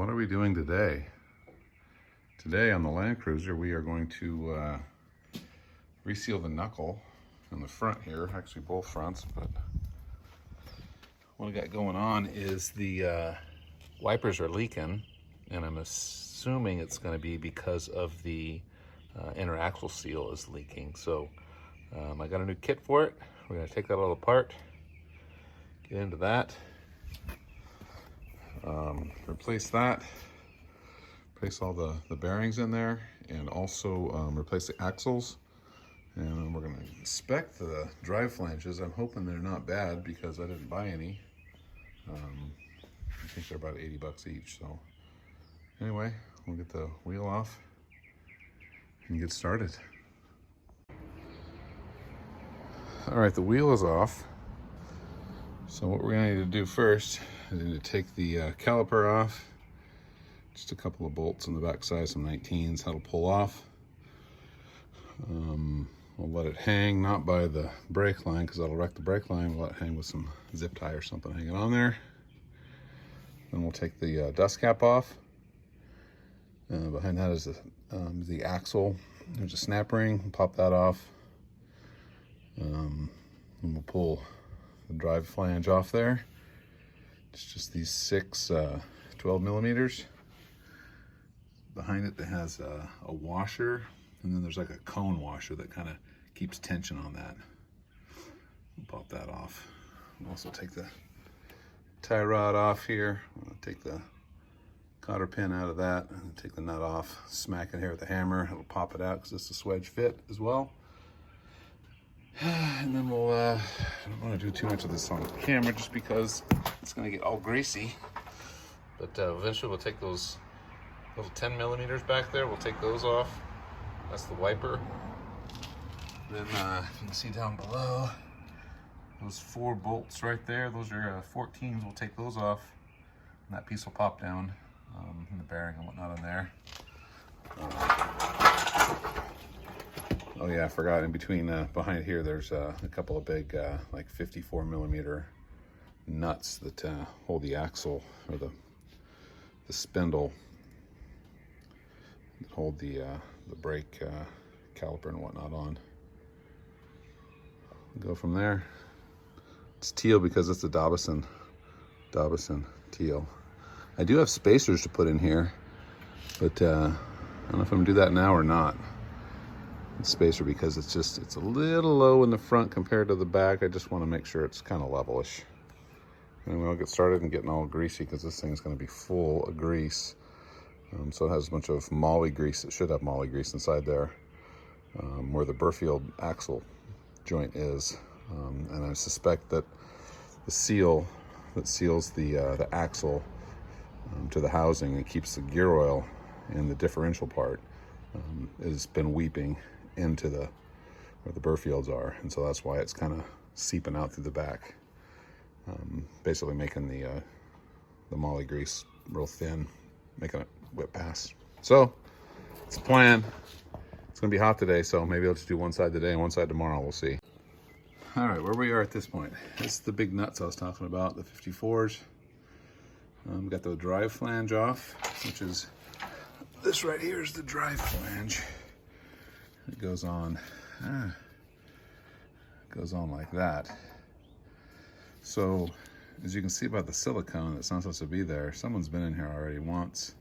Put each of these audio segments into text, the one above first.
what are we doing today? Today on the Land Cruiser, we are going to reseal the knuckle in the front here, actually both fronts, but what I got going on is the wipers are leaking, and I'm assuming it's going to be because of the inner axle seal is leaking. So I got a new kit for it. We're going to take that all apart, get into that, replace that, replace all the bearings in there, and also replace the axles. And we're going to inspect the drive flanges. I'm hoping they're not bad because I didn't buy any. I think they're about 80 bucks each. So anyway, we'll get the wheel off and get started. All right, the wheel is off. So what we're gonna need to do first is need to take the caliper off. Just a couple of bolts on the back side, some 19s, that'll pull off. We'll let it hang, not by the brake line because that'll wreck the brake line. We'll let it hang with some zip tie or something hanging on there. Then we'll take the dust cap off. Behind that is the axle. There's a snap ring, we'll pop that off. And we'll pull the drive flange off there. It's just these 6 12 millimeters. Behind it has a washer, and then there's like a cone washer that kind of keeps tension on that. We'll pop that off. We'll also take the tie rod off here. We'll take the cotter pin out of that and take the nut off. Smack it here with a hammer. It'll pop it out because it's a swedge fit as well. And then we'll, I don't want to do too much of this on camera just because it's going to get all greasy. But eventually we'll take those little 10 millimeters back there. We'll take those off. That's the wiper. Then you can see down below, those 4 bolts right there. Those are 14s. We'll take those off. And that piece will pop down, and the bearing and whatnot in there. Oh yeah, I forgot, in between, behind here, there's a couple of big, like 54 millimeter nuts that hold the axle, or the spindle, that hold the brake caliper and whatnot on. Go from there. It's teal because it's a Dobson teal. I do have spacers to put in here, but I don't know if I'm gonna do that now or not. Spacer because it's a little low in the front compared to the back. I just want to make sure it's kind of levelish. Anyway, I'll get started and getting all greasy because this thing's going to be full of grease. So it has a bunch of molly grease. It should have molly grease inside there, where the Birfield axle joint is. And I suspect that the seal that seals the axle to the housing and keeps the gear oil in the differential part has been weeping into where the Birfields are, and so that's why it's kind of seeping out through the back, basically making the molly grease real thin, making it whip past. So it's a plan. It's gonna be hot today, so maybe I'll just do one side today and one side tomorrow. We'll see. All right, where we are at this point, this is the big nuts I was talking about, the 54s. We got the drive flange off, which is this right here is the drive flange. It goes on like that. So as you can see by the silicone that's not supposed to be there, someone's been in here already once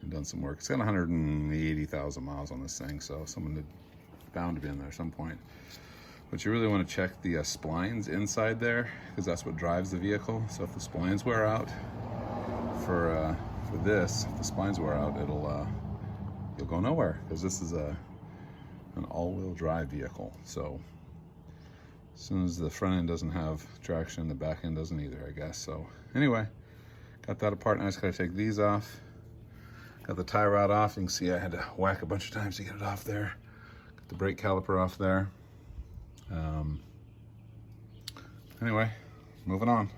and done some work. It's got 180,000 miles on this thing, so someone is bound to be in there at some point. But you really want to check the splines inside there, because that's what drives the vehicle. So if the splines wear out for this, if the splines wear out, you'll go nowhere, because this is an all-wheel drive vehicle. So as soon as the front end doesn't have traction, the back end doesn't either, I guess. So anyway, got that apart. Now I just gotta take these off. Got the tie rod off. You can see I had to whack a bunch of times to get it off there. Got the brake caliper off there. Anyway, moving on.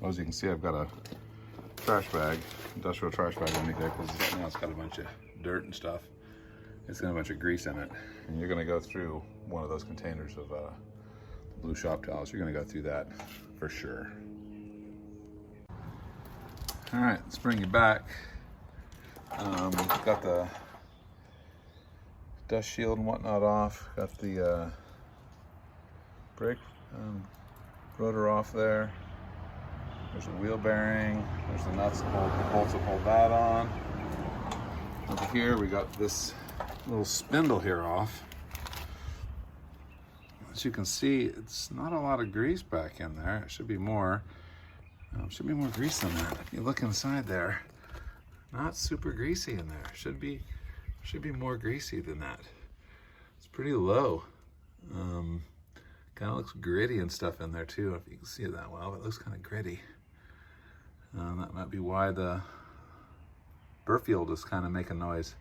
Well, as you can see, I've got a trash bag, industrial trash bag underneath there, because now it's got a bunch of dirt and stuff. It's got a bunch of grease in it, and you're going to go through one of those containers of blue shop towels. You're going to go through that for sure. All right, let's bring you back. Got the dust shield and whatnot off. Got the brake rotor off there. There's a wheel bearing. There's the nuts that hold the bolts that hold that on. Over here we got this little spindle here off. As you can see, it's not a lot of grease back in there. It should be more. Should be more grease in there. If you look inside there, not super greasy in there. Should be more greasy than that. It's pretty low. Kind of looks gritty and stuff in there too. If you can see it that well, it looks kind of gritty. That might be why the Birfield is kind of making noise.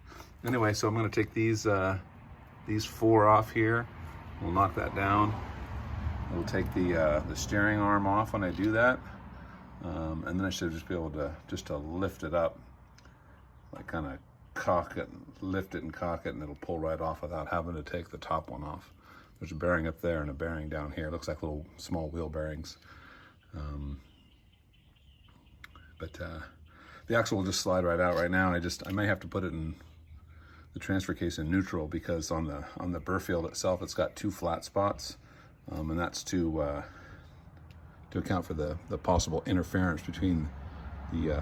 Anyway, so I'm going to take these 4 off here. We'll knock that down. We'll take the steering arm off when I do that. And then I should just be able to lift it up, like kind of cock it, lift it and cock it, and it'll pull right off without having to take the top one off. There's a bearing up there and a bearing down here. It looks like little small wheel bearings. But the axle will just slide right out right now. I may have to put it in the transfer case in neutral, because on the Birfield itself, it's got 2 flat spots, and that's to account for the possible interference between the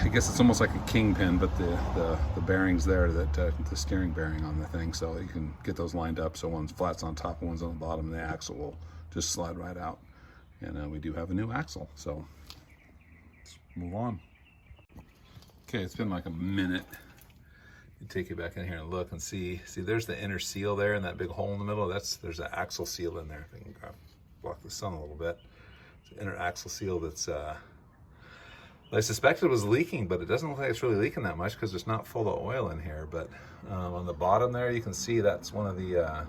I guess it's almost like a kingpin, but the bearings there, that the steering bearing on the thing, so you can get those lined up so one's flat's on top and one's on the bottom, and the axle will just slide right out. And we do have a new axle, so let's move on. Okay, it's been like a minute. You take it back in here and look and see there's the inner seal there in that big hole in the middle. There's an axle seal in there. If I can block the sun a little bit. It's an inner axle seal that's I suspected it was leaking, but it doesn't look like it's really leaking that much because it's not full of oil in here. But on the bottom there, you can see that's one of the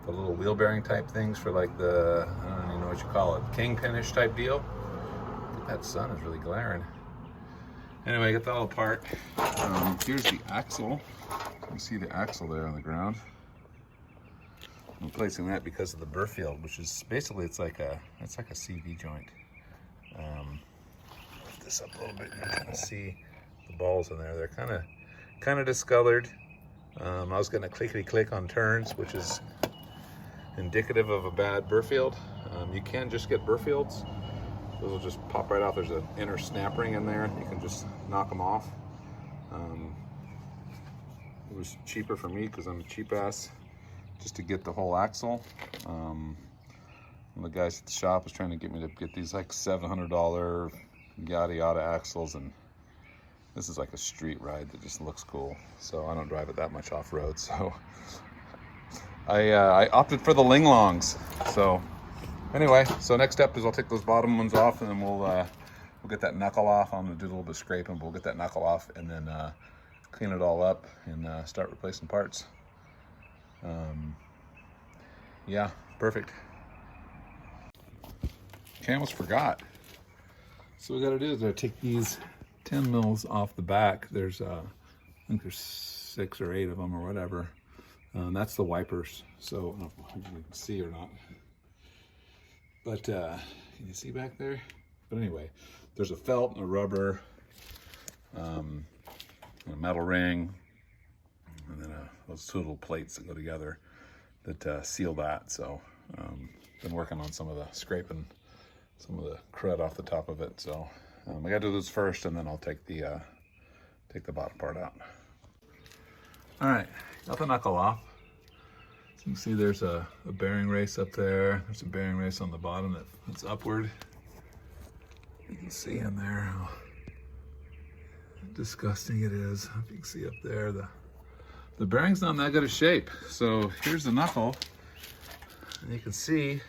little wheel bearing type things for like the, I don't even know what you call it, kingpin-ish type deal. That sun is really glaring. Anyway, get that all apart. Here's the axle. You can see the axle there on the ground. I'm placing that because of the Birfield, which is basically it's like a CV joint. Lift this up a little bit, you can kind of see the balls in there. They're kind of discolored. I was getting a clickety click on turns, which is indicative of a bad Birfield. You can just get Birfields. Those will just pop right off. There's an inner snap ring in there. You can just knock them off. It was cheaper for me because I'm a cheap ass just to get the whole axle. One of the guys at the shop was trying to get me to get these like $700 yada yada axles, and this is like a street ride that just looks cool. So I don't drive it that much off road. So I opted for the Ling Longs. So anyway, so next step is I'll take those bottom ones off, and then we'll get that knuckle off. I'm gonna do a little bit of scraping, but we'll get that knuckle off and then clean it all up and start replacing parts. Yeah, perfect. Okay, I almost forgot. So what we gotta do is take these 10 mils off the back. There's I think there's 6 or 8 of them or whatever. That's the wipers. So I don't know if you can see or not. But can you see back there? But anyway, there's a felt and a rubber, and a metal ring, and then those 2 little plates that go together that seal that. So been working on some of the scraping, some of the crud off the top of it. So I gotta do this first, and then I'll take the bottom part out. All right, got the knuckle off. So you can see there's a bearing race up there. There's a bearing race on the bottom that's upward. You can see in there how disgusting it is. If you can see up there, the bearing's not in that good a shape. So here's the knuckle, and you can see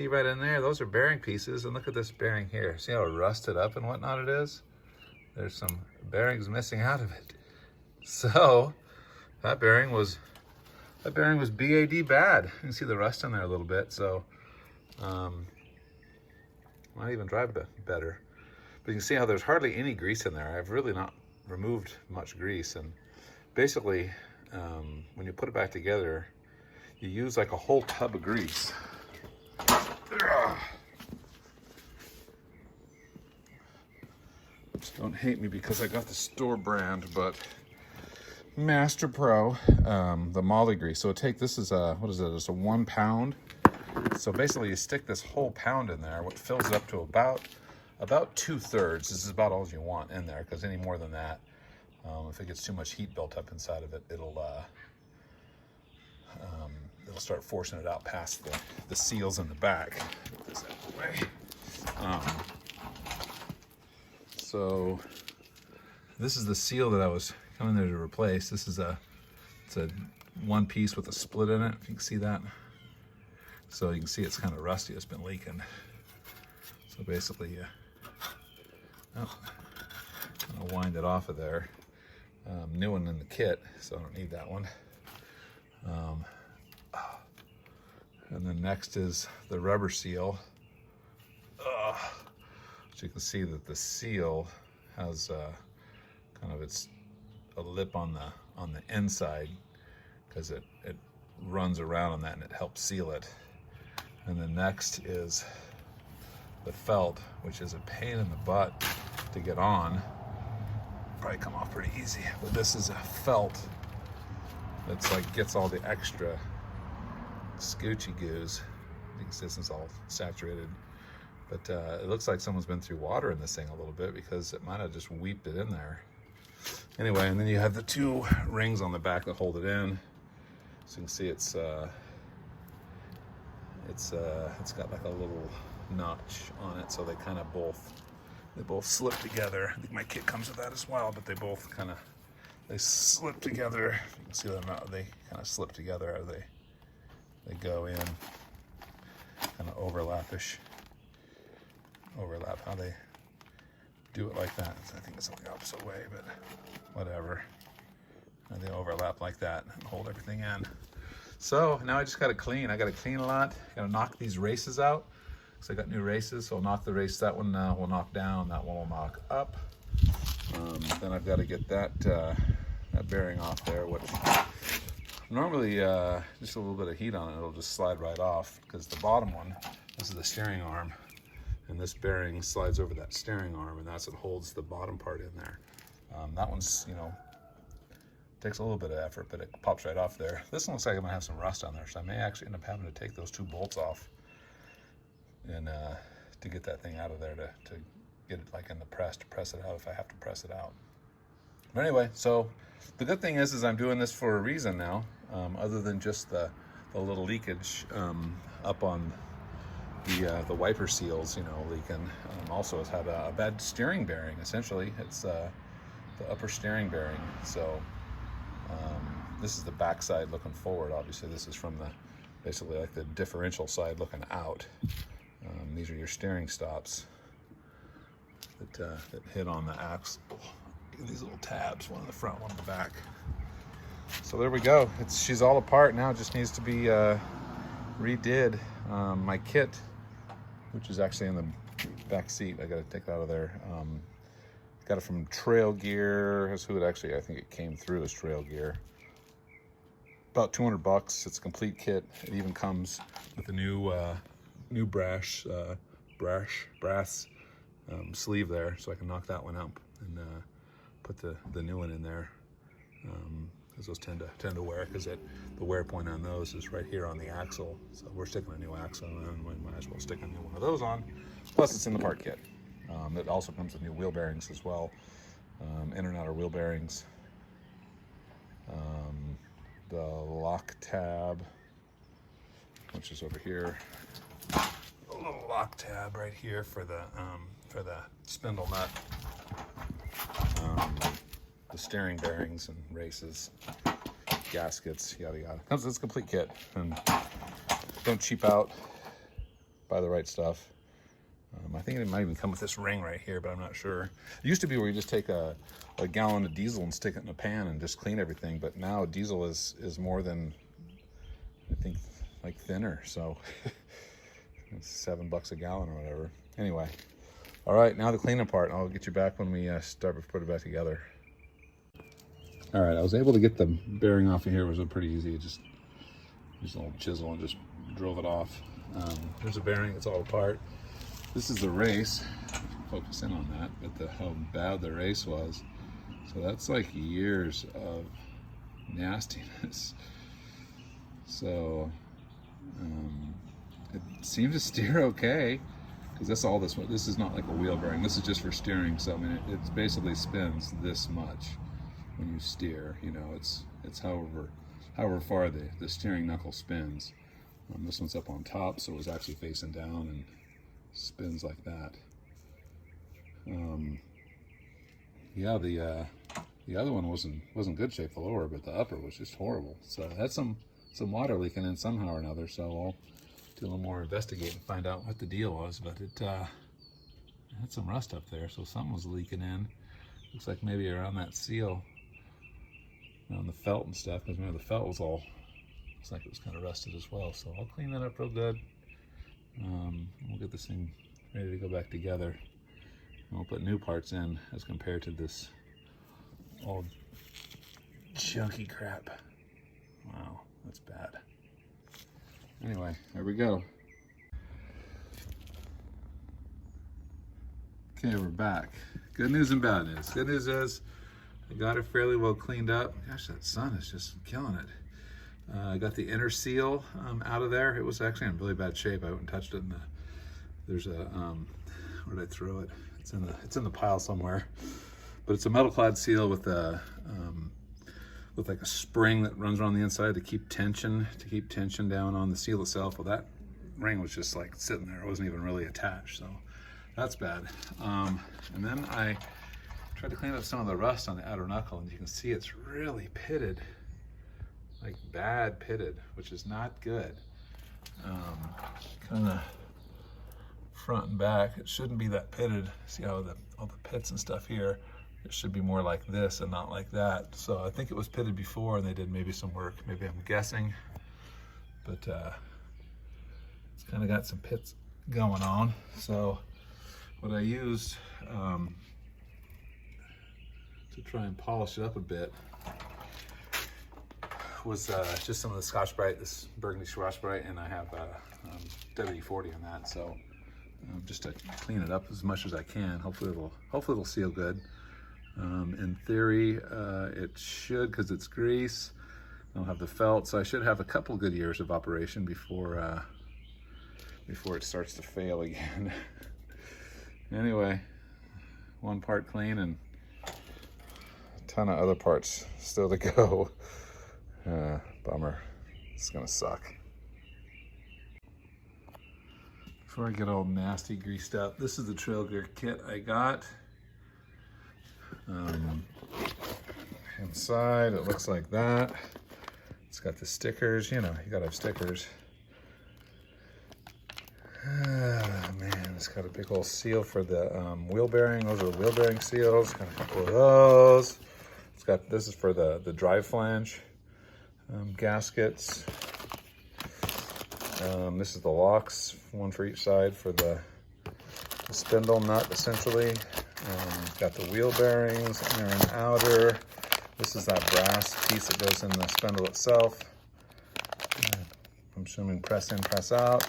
right in there, those are bearing pieces. And look at this bearing here. See how rusted up and whatnot it is? There's some bearings missing out of it. So that bearing was BAD bad. You can see the rust in there a little bit. So might even drive it better. But you can see how there's hardly any grease in there. I've really not removed much grease. And basically, when you put it back together, you use like a whole tub of grease. Don't hate me because I got the store brand, but Master Pro, the Molly grease. So this is a, what is it? It's a 1 pound. So basically you stick this whole pound in there, what fills it up to about 2/3. This is about all you want in there, because any more than that, if it gets too much heat built up inside of it, it'll start forcing it out past the seals in the back. Put this out of the way. So this is the seal that I was coming there to replace. This is it's a one piece with a split in it, if you can see that. So you can see it's kind of rusty, it's been leaking. So basically, I'll wind it off of there. New one in the kit, so I don't need that one. And then next is the rubber seal. So you can see that the seal has kind of a lip on the inside, because it runs around on that and it helps seal it. And then next is the felt, which is a pain in the butt to get on. Probably come off pretty easy, but this is a felt that's like gets all the extra scoochy goos. You can see this is all saturated, but it looks like someone's been through water in this thing a little bit, because it might have just weeped it in there. Anyway, and then you have the 2 rings on the back that hold it in. So you can see it's got like a little notch on it, so they kind of both slip together. I think my kit comes with that as well, but they both they slip together. You can see them out, they kind of slip together as they go in, kind of overlap how they do it like that. I think it's the opposite way, but whatever. And they overlap like that and hold everything in. So now I just got to clean. I got to clean a lot. Got to knock these races out, because I got new races. So I'll knock the race. That one will knock down. That one will knock up. Then I've got to get that bearing off there, which normally just a little bit of heat on it, it'll just slide right off, because the bottom one, this is the steering arm, and this bearing slides over that steering arm, and that's what holds the bottom part in there. That one's, takes a little bit of effort, but it pops right off there. This one looks like I'm gonna have some rust on there, so I may actually end up having to take those 2 bolts off and to get that thing out of there, to get it like in the press, to press it out if I have to press it out. But anyway, so the good thing is I'm doing this for a reason now, other than just the little leakage up on the wiper seals, leaking. Also, it's had a bad steering bearing. Essentially, it's the upper steering bearing. So this is the back side looking forward. Obviously, this is from basically like the differential side looking out. These are your steering stops that hit on the axle. These little tabs, one in the front, one in the back. So there we go. She's all apart now. It just needs to be redid. My kit, which is actually in the back seat, I got to take it out of there. Got it from Trail Gear. That's who it actually, I think it came through as Trail Gear. About $200. It's a complete kit. It even comes with a new brass sleeve there, so I can knock that one out and put the new one in there. Because those tend to wear, because the wear point on those is right here on the axle. So we're sticking a new axle, and we might as well stick a new one of those on. Plus, it's in the part kit. It also comes with new wheel bearings as well, inner and outer wheel bearings. The lock tab, which is over here. A little lock tab right here for the spindle nut. The steering bearings and races, gaskets, yada yada. It's a complete kit, and don't cheap out. Buy the right stuff. I think it might even come with this ring right here, but I'm not sure. It used to be where you just take a gallon of diesel and stick it in a pan and just clean everything, but now diesel is more than, I think, like thinner, so it's $7 a gallon or whatever. Anyway, all right, now the cleanup part. I'll get you back when we start to put it back together. All right, I was able to get the bearing off of here. It was pretty easy. Just use a little chisel and just drove it off. There's a bearing. It's all apart. This is the race. focus in on that, but how bad the race was. So that's like years of nastiness. So it seems to steer okay, because that's all this is not like a wheel bearing. This is just for steering. So I mean, it basically spins this much when you steer. You know, it's however far the steering knuckle spins. This one's up on top, so it was actually facing down and spins like that. Yeah, the other one wasn't good shape, the lower, but the upper was just horrible. So it had some water leaking in somehow or another. So I'll do a little more investigate and find out what the deal was. But it had some rust up there, so something was leaking in. Looks like maybe around that seal, around the felt and stuff. Because remember, the felt was all, looks like it was kind of rusted as well. So I'll clean that up real good. We'll get this thing ready to go back together. And we'll put new parts in as compared to this old junky crap. Wow, that's bad. Anyway, there we go. Okay, we're back. Good news and bad news. Good news is I got it fairly well cleaned up. Gosh, that sun is just killing it. I got the inner seal out of there. It was actually in really bad shape. I went and touched it. There's a where did I throw it? It's in the pile somewhere. But it's a metal clad seal with like a spring that runs around the inside to keep tension down on the seal itself. Well, that ring was just like sitting there. It wasn't even really attached, so that's bad. And then I tried to clean up some of the rust on the outer knuckle, and you can see it's really pitted, like bad pitted, which is not good. Kind of front and back, it shouldn't be that pitted. See how all the pits and stuff here, it should be more like this and not like that. So I think it was pitted before and they did maybe some work, maybe I'm guessing, but it's kind of got some pits going on. So what I used to try and polish it up a bit was just some of the Scotch-Brite, this burgundy Scotch-Brite, and I have WD-40 on that. So just to clean it up as much as I can. Hopefully it'll seal good. In theory, it should, because it's grease. I don't have the felt, so I should have a couple good years of operation before it starts to fail again. Anyway, one part clean and a ton of other parts still to go. Bummer. It's gonna suck. Before I get all nasty greased up, this is the trail gear kit I got. Inside it looks like that. It's got the stickers, you know, you gotta have stickers. Man, it's got a big old seal for the wheel bearing. Those are the wheel bearing seals. Got a couple of those. It's got, this is for the drive flange gaskets. This is the locks, one for each side for the spindle nut, essentially. Got the wheel bearings, inner and outer. This is that brass piece that goes in the spindle itself. I'm assuming press in, press out.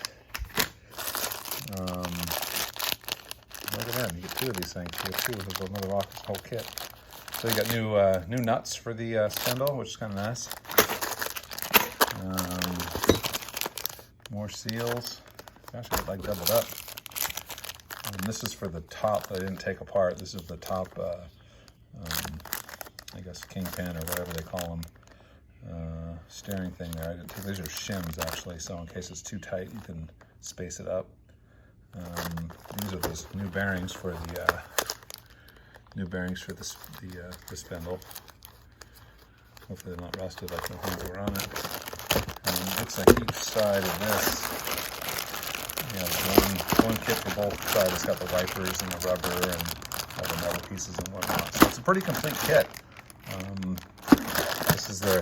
Look at that, you get two of these things. You get two of another rock, this whole kit. So you got new nuts for the spindle, which is kind of nice. More seals. Gosh, I got like doubled up. And this is for the top that I didn't take apart. This is the top, I guess kingpin or whatever they call them, steering thing there. I didn't take, these are shims actually, so in case it's too tight, you can space it up. These are those new bearings for the spindle. Hopefully they're not rusted like the ones that were on it. And it looks like each side of this, you know, one kit for both sides. It's got the wipers and the rubber and all the metal pieces and whatnot. So it's a pretty complete kit.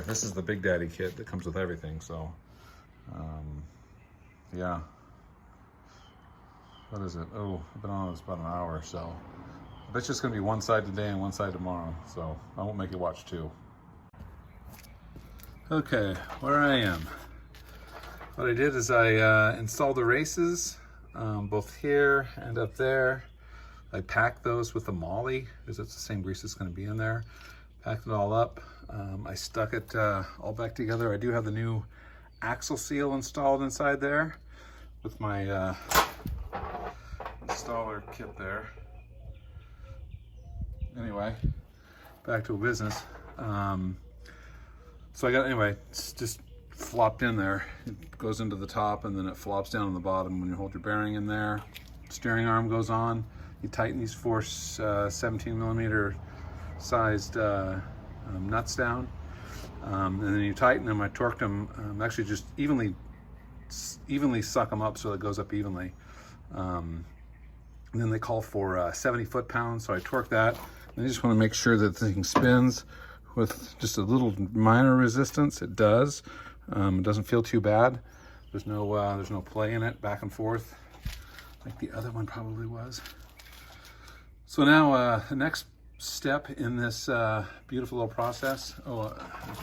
This is the Big Daddy kit that comes with everything. So, yeah. What is it? Oh, I've been on this about an hour, so I bet you it's gonna be one side today and one side tomorrow. So I won't make you watch two. Okay, where I am. What I did is I installed the races, both here and up there. I packed those with the moly because it's the same grease that's going to be in there. Packed it all up. I stuck it all back together. I do have the new axle seal installed inside there with my installer kit there. Anyway, back to business. So I got, anyway, it's just flopped in there. It goes into the top and then it flops down on the bottom when you hold your bearing in there. Steering arm goes on. You tighten these four 17 millimeter sized nuts down, and then you tighten them. I torqued them, actually just evenly suck them up so it goes up evenly. And then they call for 70 foot-pounds, so I torque that. And I just want to make sure that the thing spins with just a little minor resistance. It does. It doesn't feel too bad. There's no play in it back and forth like the other one probably was. So now the next step in this beautiful little process. Oh,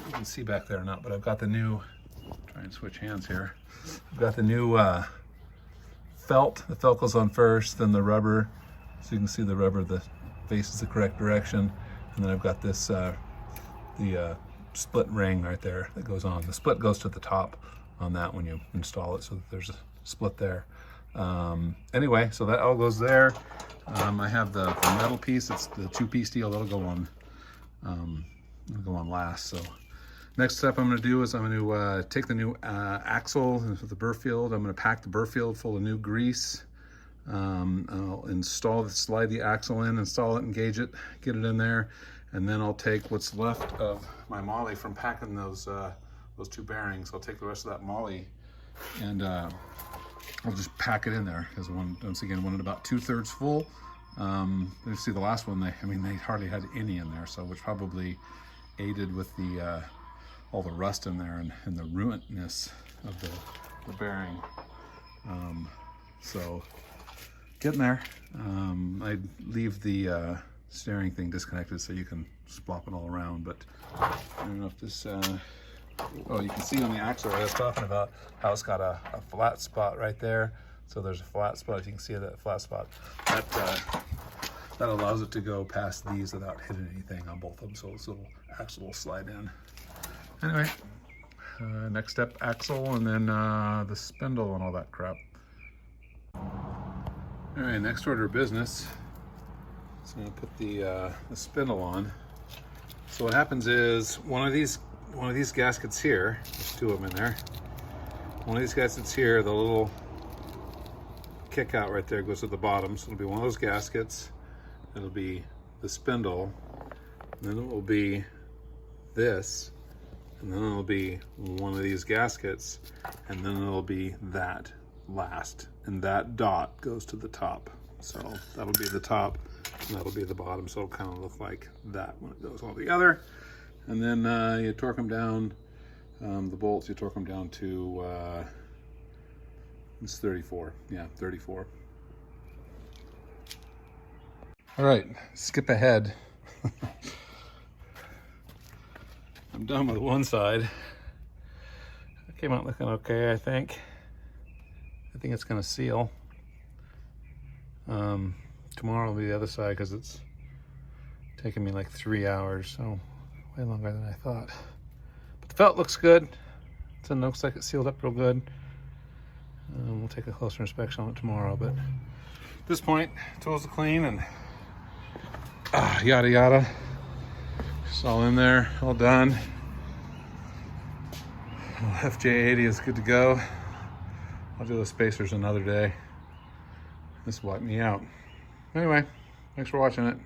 you can see back there or not, but I've got the new, try and switch hands here. I've got the new felt. The felt goes on first, then the rubber. So you can see the rubber, the faces the correct direction. And then I've got this, the split ring right there that goes on. The split goes to the top on that when you install it, so that there's a split there. Anyway, so that all goes there. I have the metal piece. It's the 2-piece deal that'll go on last. So next step I'm going to do is I'm going to take the new axle with the Birfield. I'm going to pack the Birfield full of new grease. I'll slide the axle in, install it, engage it, get it in there, and then I'll take what's left of my moly from packing those 2 bearings. I'll take the rest of that moly and I'll just pack it in there because once again, one at about 2/3 full. You see the last one, they hardly had any in there, so which probably aided with the all the rust in there and the ruinedness of the bearing. So getting there. I leave the steering thing disconnected so you can swap it all around, but I don't know if this oh, you can see on the axle I was talking about how it's got a flat spot right there. So there's a flat spot. You can see that flat spot. That allows it to go past these without hitting anything on both of them. So this little axle will slide in. Anyway, next step, axle, and then the spindle and all that crap. All right, next order of business. So I'm gonna put the spindle on. So what happens is one of these gaskets here, there's 2 of them in there. One of these gaskets here, the little kick out right there goes to the bottom. So it'll be one of those gaskets. It'll be the spindle. And then it will be this. And then it'll be one of these gaskets. And then it'll be that last. And that dot goes to the top. So that'll be the top and that'll be the bottom. So it'll kind of look like that when it goes all together. And then you torque them down, the bolts, you torque them down to, it's 34, yeah, 34. All right, skip ahead. I'm done with one side. It came out looking okay, I think. I think it's gonna seal. Tomorrow will be the other side because it's taking me like 3 hours, so way longer than I thought. But the felt looks good. It looks like it's sealed up real good. We'll take a closer inspection on it tomorrow, but at this point, tools are clean and yada yada. It's all in there, all done. FJ80 is good to go. I'll do the spacers another day. This wiped me out. Anyway, thanks for watching it.